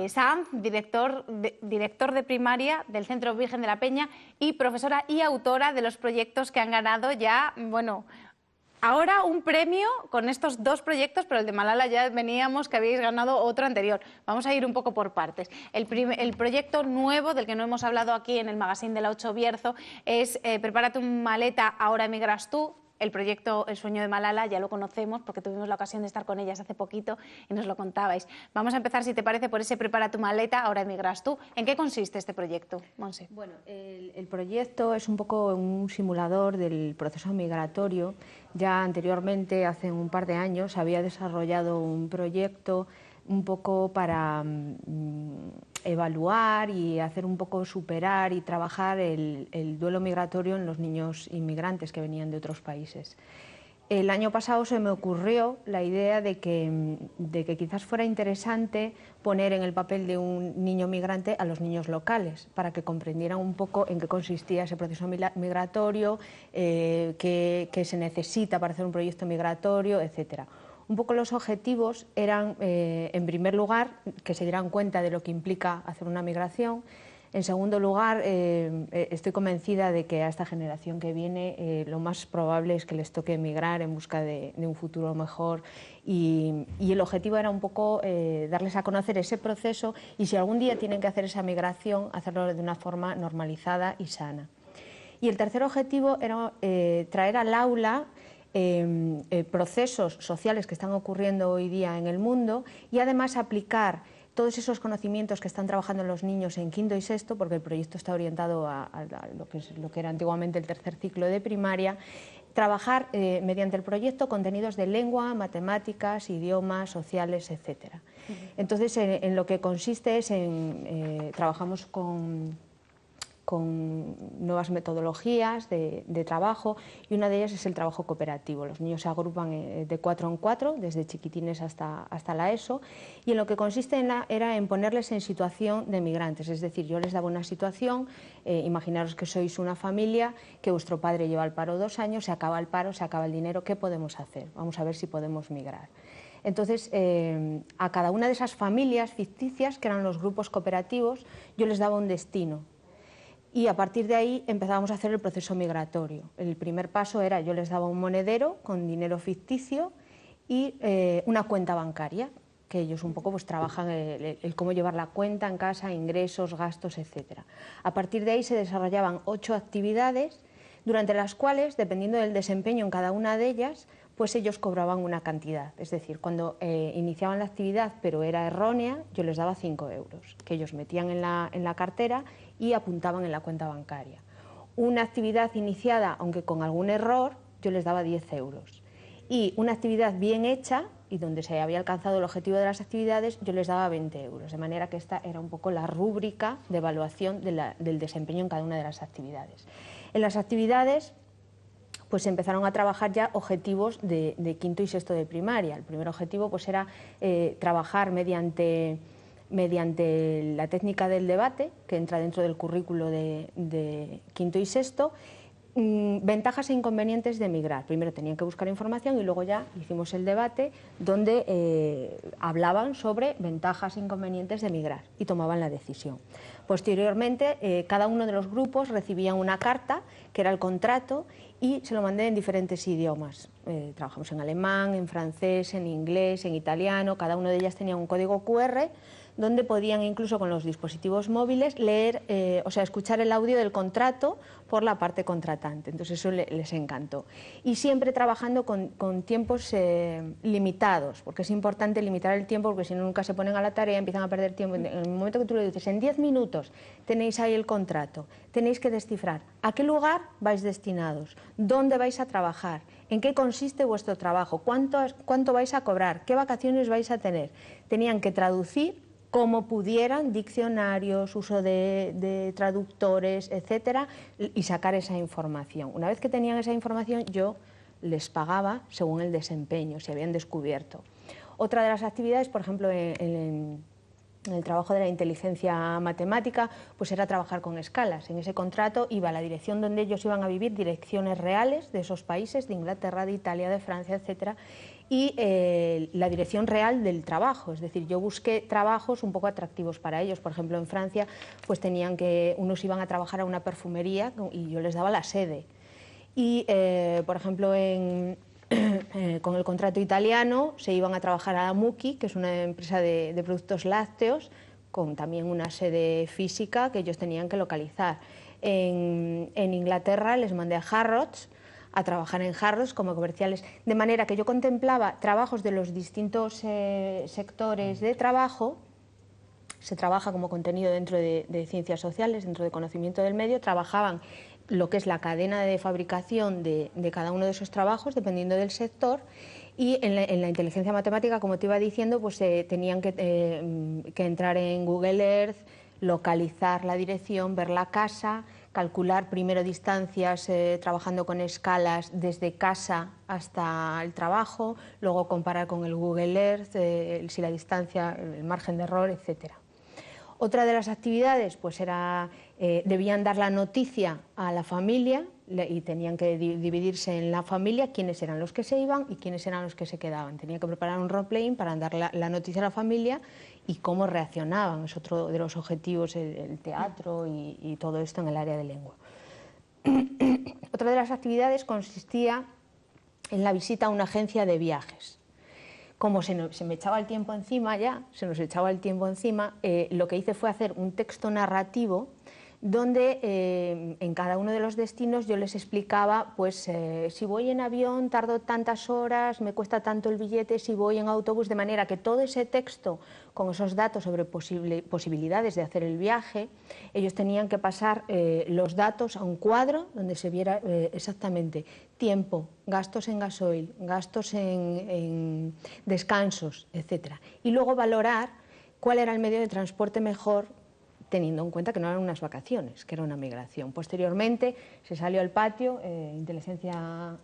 Sanz, director de primaria del Centro Virgen de la Peña y profesora y autora de los proyectos que han ganado ya, bueno, ahora un premio con estos dos proyectos, pero el de Malala ya veníamos que habéis ganado otro anterior. Vamos a ir un poco por partes. El proyecto nuevo, del que no hemos hablado aquí en el magazine de la 8 Bierzo, es Prepara tu maleta, ahora emigras tú. El proyecto El sueño de Malala ya lo conocemos porque tuvimos la ocasión de estar con ellas hace poquito y nos lo contabais. Vamos a empezar, si te parece, por ese Prepara tu maleta, ahora emigras tú. ¿En qué consiste este proyecto, Monse? Bueno, el proyecto es un poco un simulador del proceso migratorio. Ya anteriormente, hace un par de años, había desarrollado un proyecto un poco para evaluar y hacer un poco superar y trabajar el duelo migratorio en los niños inmigrantes que venían de otros países. El año pasado se me ocurrió la idea de que quizás fuera interesante poner en el papel de un niño migrante a los niños locales, para que comprendieran un poco en qué consistía ese proceso migratorio, qué se necesita para hacer un proyecto migratorio, etcétera. Un poco los objetivos eran, en primer lugar, que se dieran cuenta de lo que implica hacer una migración. En segundo lugar, estoy convencida de que a esta generación que viene lo más probable es que les toque emigrar en busca de un futuro mejor y el objetivo era un poco darles a conocer ese proceso y si algún día tienen que hacer esa migración, hacerlo de una forma normalizada y sana. Y el tercer objetivo era traer al aula procesos sociales que están ocurriendo hoy día en el mundo y además aplicar todos esos conocimientos que están trabajando los niños en quinto y sexto, porque el proyecto está orientado a lo que era antiguamente el tercer ciclo de primaria, trabajar mediante el proyecto contenidos de lengua, matemáticas, idiomas, sociales, etc. Entonces, en lo que consiste es trabajamos con nuevas metodologías de trabajo y una de ellas es el trabajo cooperativo. Los niños se agrupan de 4 en 4, desde chiquitines hasta la ESO, y en lo que consiste era en ponerles en situación de migrantes, es decir, yo les daba una situación, imaginaros que sois una familia, que vuestro padre lleva al paro 2 años, se acaba el paro, se acaba el dinero, ¿qué podemos hacer? Vamos a ver si podemos migrar. Entonces, a cada una de esas familias ficticias, que eran los grupos cooperativos, yo les daba un destino. Y a partir de ahí empezábamos a hacer el proceso migratorio. El primer paso era, yo les daba un monedero con dinero ficticio y una cuenta bancaria, que ellos un poco pues trabajan el cómo llevar la cuenta en casa, ingresos, gastos, etc. A partir de ahí se desarrollaban 8 actividades, durante las cuales, dependiendo del desempeño en cada una de ellas, pues ellos cobraban una cantidad. Es decir, cuando iniciaban la actividad pero era errónea, yo les daba 5 euros, que ellos metían en la cartera y apuntaban en la cuenta bancaria. Una actividad iniciada, aunque con algún error, yo les daba 10 euros. Y una actividad bien hecha, y donde se había alcanzado el objetivo de las actividades, yo les daba 20 euros. De manera que esta era un poco la rúbrica de evaluación del desempeño en cada una de las actividades. En las actividades pues empezaron a trabajar ya objetivos de quinto y sexto de primaria. El primer objetivo pues era trabajar mediante la técnica del debate, que entra dentro del currículo de quinto y sexto, ventajas e inconvenientes de emigrar. Primero tenían que buscar información y luego ya hicimos el debate donde hablaban sobre ventajas e inconvenientes de emigrar y tomaban la decisión. Posteriormente, cada uno de los grupos recibía una carta, que era el contrato, y se lo mandé en diferentes idiomas. Trabajamos en alemán, en francés, en inglés, en italiano, cada una de ellas tenía un código QR, donde podían incluso con los dispositivos móviles leer, o sea, escuchar el audio del contrato por la parte contratante. Entonces eso les encantó. Y siempre trabajando con tiempos limitados, porque es importante limitar el tiempo, porque si no nunca se ponen a la tarea, empiezan a perder tiempo. En el momento que tú le dices, en 10 minutos tenéis ahí el contrato, tenéis que descifrar a qué lugar vais destinados, dónde vais a trabajar, en qué consiste vuestro trabajo, cuánto vais a cobrar, qué vacaciones vais a tener. Tenían que traducir como pudieran, diccionarios, uso de traductores, etcétera, y sacar esa información. Una vez que tenían esa información, yo les pagaba según el desempeño, si habían descubierto. Otra de las actividades, por ejemplo, en el trabajo de la inteligencia matemática, pues era trabajar con escalas. En ese contrato iba la dirección donde ellos iban a vivir, direcciones reales de esos países, de Inglaterra, de Italia, de Francia, etcétera, y la dirección real del trabajo. Es decir, yo busqué trabajos un poco atractivos para ellos. Por ejemplo, en Francia, pues unos iban a trabajar a una perfumería y yo les daba la sede. Y, por ejemplo, con el contrato italiano se iban a trabajar a Muki, que es una empresa de productos lácteos, con también una sede física que ellos tenían que localizar. En Inglaterra les mandé a Harrods a trabajar en Harrods como comerciales, de manera que yo contemplaba trabajos de los distintos sectores de trabajo. Se trabaja como contenido dentro de ciencias sociales, dentro de conocimiento del medio, trabajaban lo que es la cadena de fabricación de cada uno de esos trabajos, dependiendo del sector, y en la inteligencia matemática, como te iba diciendo, pues tenían que entrar en Google Earth, localizar la dirección, ver la casa, calcular primero distancias trabajando con escalas desde casa hasta el trabajo, luego comparar con el Google Earth, si la distancia, el margen de error, etcétera. Otra de las actividades pues debían dar la noticia a la familia y tenían que dividirse en la familia quiénes eran los que se iban y quiénes eran los que se quedaban. Tenían que preparar un role-playing para dar la noticia a la familia y cómo reaccionaban. Es otro de los objetivos, el teatro y todo esto en el área de lengua. Otra de las actividades consistía en la visita a una agencia de viajes. Como se me echaba el tiempo encima lo que hice fue hacer un texto narrativo donde en cada uno de los destinos yo les explicaba, pues si voy en avión tardo tantas horas, me cuesta tanto el billete, si voy en autobús, de manera que todo ese texto con esos datos sobre posibilidades de hacer el viaje, ellos tenían que pasar los datos a un cuadro donde se viera exactamente tiempo, gastos en gasoil, gastos en descansos, etc. Y luego valorar cuál era el medio de transporte mejor, teniendo en cuenta que no eran unas vacaciones, que era una migración. Posteriormente se salió al patio, inteligencia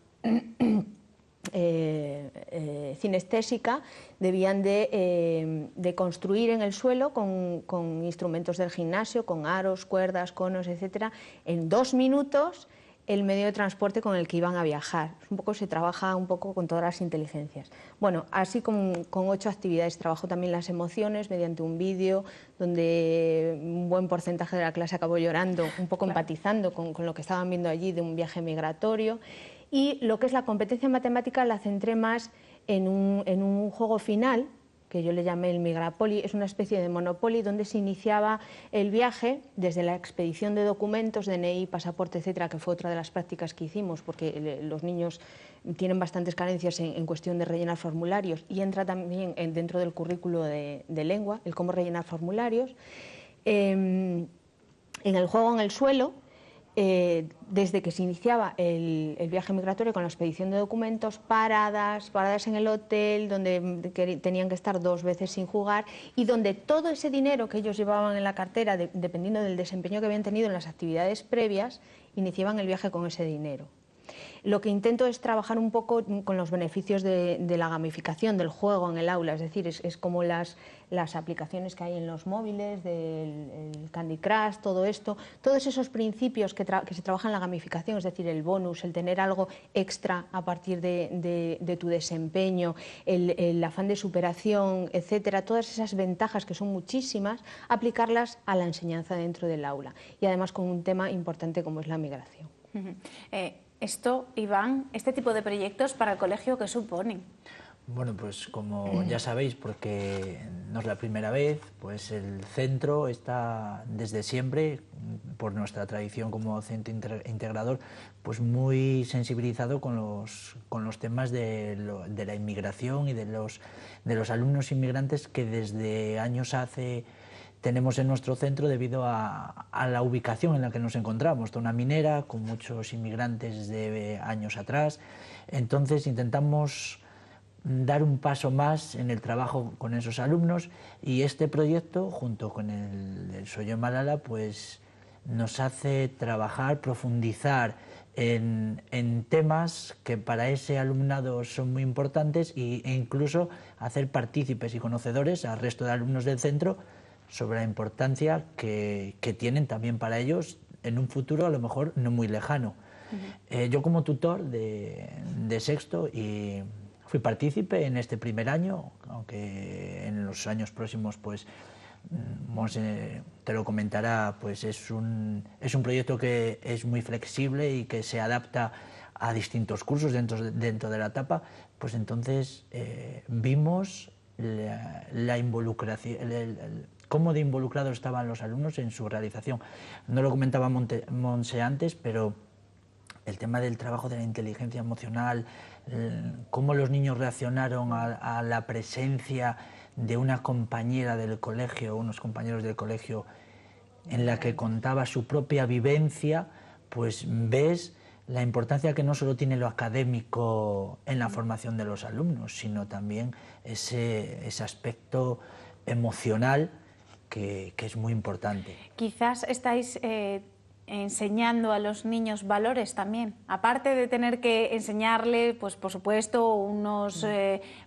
cinestésica, debían de construir en el suelo con instrumentos del gimnasio, con aros, cuerdas, conos, etcétera, en 2 minutos el medio de transporte con el que iban a viajar. Se trabaja un poco con todas las inteligencias. Bueno, así con 8 actividades. Trabajo también las emociones mediante un vídeo donde un buen porcentaje de la clase acabó llorando, un poco empatizando con lo que estaban viendo allí de un viaje migratorio. Y lo que es la competencia matemática la centré más en un juego final, que yo le llamé el Migrapoli. Es una especie de Monopoly donde se iniciaba el viaje desde la expedición de documentos, DNI, pasaporte, etcétera, que fue otra de las prácticas que hicimos, porque los niños tienen bastantes carencias en cuestión de rellenar formularios, y entra también dentro del currículo de lengua el cómo rellenar formularios. En el juego en el suelo, desde que se iniciaba el viaje migratorio con la expedición de documentos, paradas en el hotel, donde tenían que estar 2 veces sin jugar, y donde todo ese dinero que ellos llevaban en la cartera, dependiendo del desempeño que habían tenido en las actividades previas, iniciaban el viaje con ese dinero. Lo que intento es trabajar un poco con los beneficios de la gamificación del juego en el aula, es decir, es como las aplicaciones que hay en los móviles, del Candy Crush, todo esto, todos esos principios que se trabajan en la gamificación, es decir, el bonus, el tener algo extra a partir de tu desempeño, el afán de superación, etcétera, todas esas ventajas que son muchísimas, aplicarlas a la enseñanza dentro del aula, y además con un tema importante como es la migración. Esto, Iván, este tipo de proyectos para el colegio, ¿qué suponen? Bueno, pues como ya sabéis, porque no es la primera vez, pues el centro está desde siempre, por nuestra tradición como centro integrador, pues muy sensibilizado con los temas de la inmigración y de los alumnos inmigrantes que desde años hace tenemos en nuestro centro debido a la ubicación en la que nos encontramos, zona minera, con muchos inmigrantes de años atrás. Entonces intentamos dar un paso más en el trabajo con esos alumnos, y este proyecto, junto con el Soy Yo Malala, pues nos hace trabajar, profundizar en temas que para ese alumnado son muy importantes, e incluso hacer partícipes y conocedores al resto de alumnos del centro sobre la importancia que tienen también para ellos en un futuro a lo mejor no muy lejano. Yo como tutor de sexto y fui partícipe en este primer año, aunque en los años próximos pues Monse te lo comentará, pues es un proyecto que es muy flexible y que se adapta a distintos cursos dentro de la etapa. Pues entonces vimos la involucración, cómo de involucrados estaban los alumnos en su realización. No lo comentaba Monse antes, pero el tema del trabajo de la inteligencia emocional, cómo los niños reaccionaron a la presencia de una compañera del colegio, unos compañeros del colegio, en la que contaba su propia vivencia, pues ves la importancia que no solo tiene lo académico en la formación de los alumnos, sino también ese aspecto emocional que es muy importante. Quizás estáis enseñando a los niños valores también, aparte de tener que enseñarle, pues por supuesto, unos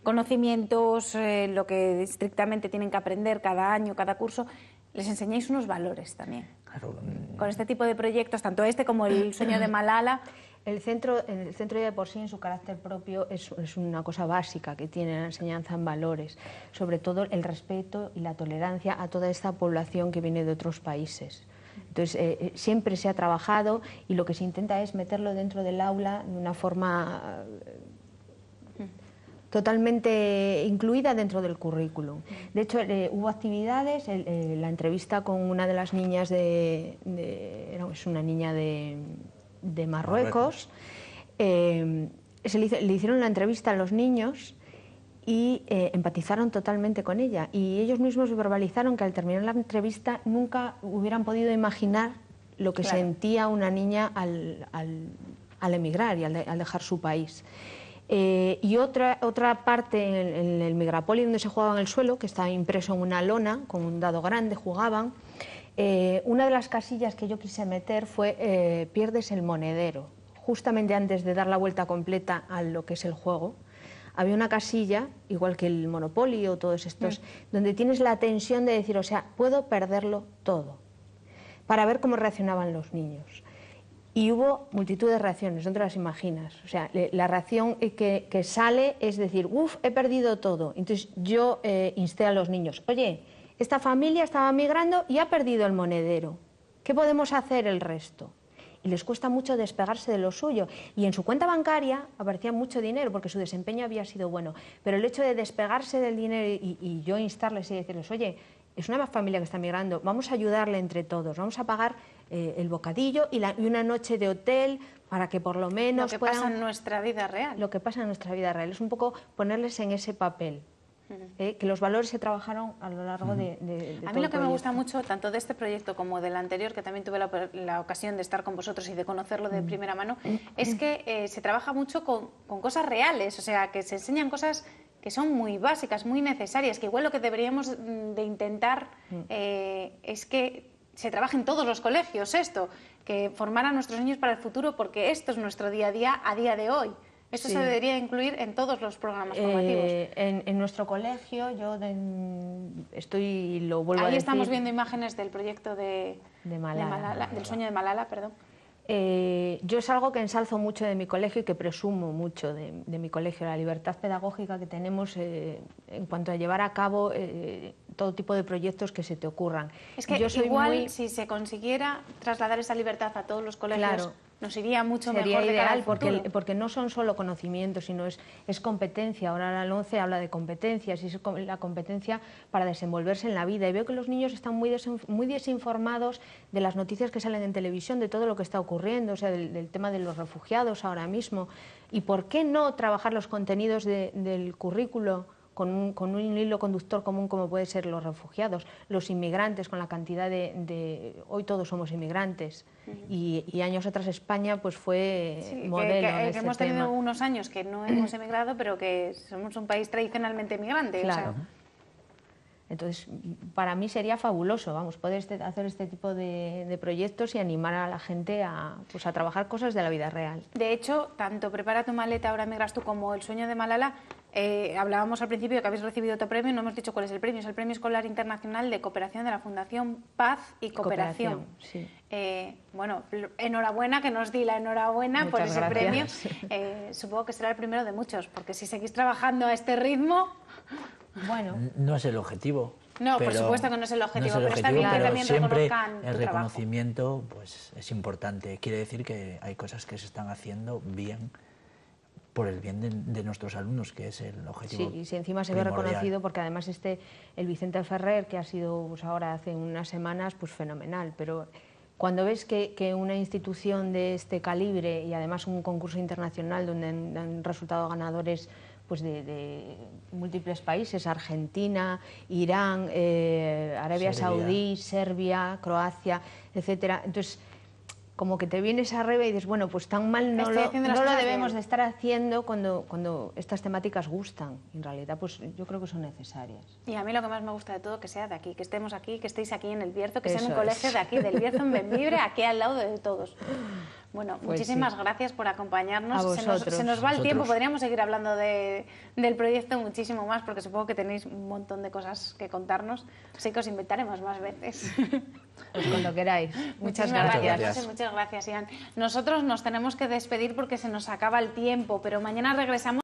conocimientos, lo que estrictamente tienen que aprender cada año, cada curso, les enseñáis unos valores también. Claro. Con este tipo de proyectos, tanto este como el sueño de Malala. El centro ya de por sí, en su carácter propio, es una cosa básica que tiene la enseñanza en valores, sobre todo el respeto y la tolerancia a toda esta población que viene de otros países. Entonces, siempre se ha trabajado y lo que se intenta es meterlo dentro del aula de una forma totalmente incluida dentro del currículum. De hecho, hubo actividades, la entrevista con una de las niñas es una niña de Marruecos, le hicieron la entrevista a los niños y empatizaron totalmente con ella, y ellos mismos verbalizaron que al terminar la entrevista nunca hubieran podido imaginar lo que sentía una niña al emigrar y al dejar su país. Y otra parte en el Migrapoli, donde se jugaba en el suelo, que estaba impreso en una lona con un dado grande, jugaban. Una de las casillas que yo quise meter fue pierdes el monedero. Justamente antes de dar la vuelta completa a lo que es el juego, había una casilla, igual que el Monopoly o todos estos, donde tienes la tensión de decir, o sea, puedo perderlo todo, para ver cómo reaccionaban los niños. Y hubo multitud de reacciones, no te las imaginas. O sea, la reacción que sale es decir, uff, he perdido todo. Entonces yo insté a los niños, oye, esta familia estaba migrando y ha perdido el monedero. ¿Qué podemos hacer el resto? Y les cuesta mucho despegarse de lo suyo. Y en su cuenta bancaria aparecía mucho dinero porque su desempeño había sido bueno. Pero el hecho de despegarse del dinero y yo instarles y decirles, oye, es una familia que está migrando, vamos a ayudarle entre todos, vamos a pagar el bocadillo y una noche de hotel para que por lo menos lo que pasa en nuestra vida real. Lo que pasa en nuestra vida real. Es un poco ponerles en ese papel. Que los valores se trabajaron a lo largo de a mí lo que me gusta mucho, tanto de este proyecto como del anterior, que también tuve la ocasión de estar con vosotros y de conocerlo de primera mano, es que se trabaja mucho con cosas reales, o sea, que se enseñan cosas que son muy básicas, muy necesarias, que igual lo que deberíamos de intentar es que se trabaje en todos los colegios esto, que formar a nuestros niños para el futuro, porque esto es nuestro día a día de hoy. Esto se debería incluir en todos los programas formativos. En nuestro colegio, yo lo vuelvo a decir. Ahí estamos viendo imágenes del proyecto de Malala, del sueño de Malala, perdón. Yo es algo que ensalzo mucho de mi colegio y que presumo mucho de mi colegio, la libertad pedagógica que tenemos en cuanto a llevar a cabo todo tipo de proyectos que se te ocurran. Es que igual si se consiguiera trasladar esa libertad a todos los colegios, claro, nos iría mucho mejor. Sería ideal, porque no son solo conocimientos, sino es competencia. Ahora la LOMCE habla de competencias y es la competencia para desenvolverse en la vida. Y veo que los niños están muy desinformados de las noticias que salen en televisión, de todo lo que está ocurriendo, o sea, del tema de los refugiados ahora mismo. ¿Y por qué no trabajar los contenidos del currículo con un hilo conductor común como puede ser los refugiados, los inmigrantes, con la cantidad hoy todos somos inmigrantes y años atrás España pues fue modelo en este hemos tenido unos años que no hemos emigrado, pero que somos un país tradicionalmente emigrante. Claro. O sea. Entonces, para mí sería fabuloso, vamos, poder hacer este tipo de proyectos y animar a la gente a trabajar cosas de la vida real. De hecho, tanto Prepara tu maleta, ahora migras tú, como El sueño de Malala, Hablábamos al principio que habéis recibido otro premio, no hemos dicho cuál es el premio. Es el Premio Escolar Internacional de Cooperación de la Fundación Paz y Cooperación. Sí. Bueno, enhorabuena, que nos di la enhorabuena por ese premio. Supongo que será el primero de muchos, porque si seguís trabajando a este ritmo... Bueno, no es el objetivo. No, por supuesto que no es el objetivo, pero está bien que también siempre reconozcan el tu reconocimiento pues, es importante. Quiere decir que hay cosas que se están haciendo bien por el bien de nuestros alumnos, que es el objetivo. Sí, y si encima se ve reconocido, porque además el Vicente Ferrer, que ha sido pues, ahora hace unas semanas, pues fenomenal, pero cuando ves que una institución de este calibre y además un concurso internacional donde han resultado ganadores pues de múltiples países, Argentina, Irán, Arabia Saudí, Serbia, Croacia, etcétera, entonces como que te vienes arriba y dices, bueno, pues tan mal no lo debemos de estar haciendo cuando estas temáticas gustan. En realidad, pues yo creo que son necesarias. Y a mí lo que más me gusta de todo, que sea de aquí, que estemos aquí, que estéis aquí en El Bierzo, que sea en un colegio de aquí, del Bierzo, en Bembibre, aquí al lado de todos. Bueno, pues muchísimas gracias por acompaños. A vosotros. Se nos va el tiempo, podríamos seguir hablando del proyecto muchísimo más, porque supongo que tenéis un montón de cosas que contarnos, así que os invitaremos más veces. Pues cuando queráis. Muchas gracias. Muchas gracias, Ian. Nosotros nos tenemos que despedir porque se nos acaba el tiempo, pero mañana regresamos.